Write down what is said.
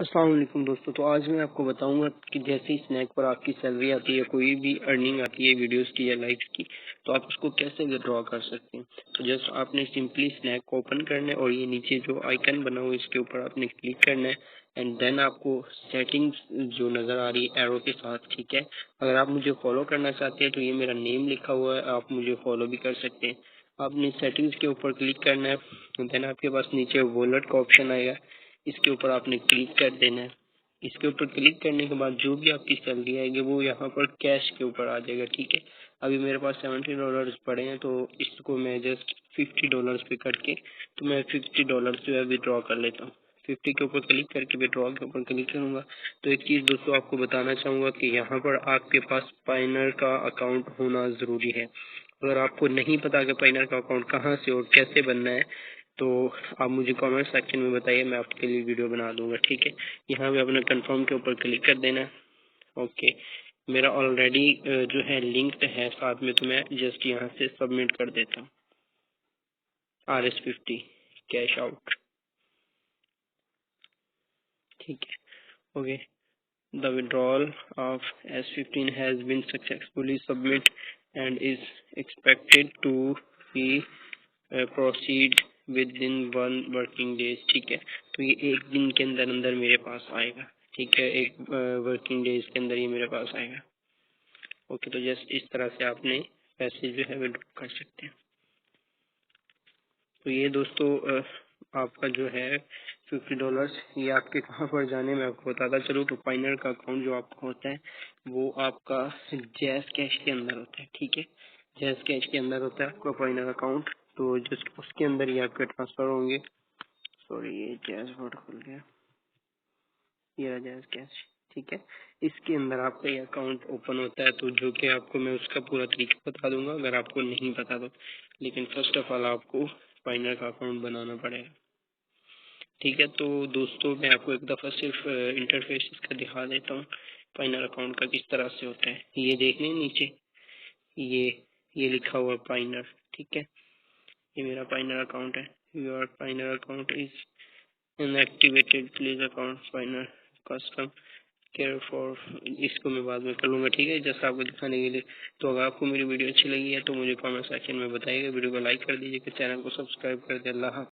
अस्सलाम वालेकुम दोस्तों। तो आज मैं आपको बताऊंगा कि जैसे ही स्नैक पर आपकी सैलरी आती है, कोई भी अर्निंग आती है वीडियोस की या लाइक्स की, तो आप उसको कैसे विड्रॉ कर सकते हैं। तो जस्ट आपने सिंपली स्नैक को ओपन करना है और ये नीचे जो आइकन बना हुआ है इसके ऊपर आपने क्लिक करना है एंड देन आपको सेटिंग्स जो नज़र आ रही है एरो के साथ, ठीक है। अगर आप मुझे फॉलो करना चाहते हैं तो ये मेरा नेम लिखा हुआ है, आप मुझे फॉलो भी कर सकते हैं। आपने सेटिंग्स के ऊपर क्लिक करना है, देन आपके पास नीचे वॉलेट का ऑप्शन आएगा, इसके ऊपर आपने क्लिक कर देना है। इसके ऊपर क्लिक करने के बाद जो भी आपकी सैलरी आएगी वो यहाँ पर कैश के ऊपर आ जाएगा, ठीक है। अभी मेरे पास $70 पड़े हैं, तो इसको मैं जस्ट $50 पे करके तो मैं $50 जो है विड्रॉ कर लेता हूँ। 50 के ऊपर क्लिक करके विड्रॉ के ऊपर क्लिक करूंगा। तो एक चीज़ दोस्तों आपको बताना चाहूँगा कि यहाँ पर आपके पास पाइनर का अकाउंट होना ज़रूरी है। अगर आपको नहीं पता कि पाइनर का अकाउंट कहाँ से और कैसे बनना है, तो आप मुझे कमेंट सेक्शन में बताइए, मैं आपके लिए वीडियो बना दूंगा, ठीक है। यहाँ पे अपने कंफर्म के ऊपर क्लिक कर देना है। ओके, मेरा ऑलरेडी जो है लिंक्ड है साथ में, तो मैं जस्ट यहाँ से सबमिट कर देता हूँ। RS50 कैश आउट, ठीक है। Okay, the withdrawal of S15 has been successfully submit and is expected to be proceed within 1 working days, ठीक है। तो ये एक दिन के अंदर अंदर मेरे पास आएगा, ठीक है। एक वर्किंग डेज के अंदर ये मेरे पास आएगा। ओके, तो जस्ट इस तरह से आपने पैसे जो है विड्रॉ कर सकते हैं। तो ये दोस्तों आपका जो है $50 ये आपके कहाँ पर जाने में आपको बताता चलूँ। तो पाइनर का अकाउंट जो आपका होता है वो आपका जैज़ कैश के अंदर होता है, ठीक है। जैज़ कैश के अंदर होता है आपका पाइनर अकाउंट, तो जस्ट उसके अंदर ही आपके ट्रांसफ़र होंगे। सॉरी, ये जैज़ वर्ड खुल गया, ये रहा जैज़ कैश, ठीक है। इसके अंदर आपका ये अकाउंट ओपन होता है, तो जो कि आपको मैं उसका पूरा तरीका बता दूंगा अगर आपको नहीं पता तो। लेकिन फर्स्ट ऑफ ऑल आपको पाइनर का अकाउंट बनाना पड़ेगा, ठीक है। तो दोस्तों मैं आपको एक दफ़ा सिर्फ इंटरफेस इसका दिखा देता हूँ पाइनर अकाउंट का किस तरह से होता है। ये देख लें नीचे, ये ये लिखा हुआ पाइनर, ठीक है। ये मेरा पाइनर अकाउंट है। Your Payoneer account is inactivated, please account Payoneer custom care for, इसको मैं बाद में कर लूँगा, ठीक है, जैसा आपको दिखाने के लिए। तो अगर आपको मेरी वीडियो अच्छी लगी है तो मुझे कमेंट सेक्शन में बताइएगा, वीडियो को लाइक कर दीजिएगा, चैनल को सब्सक्राइब कर दे। अल्लाह।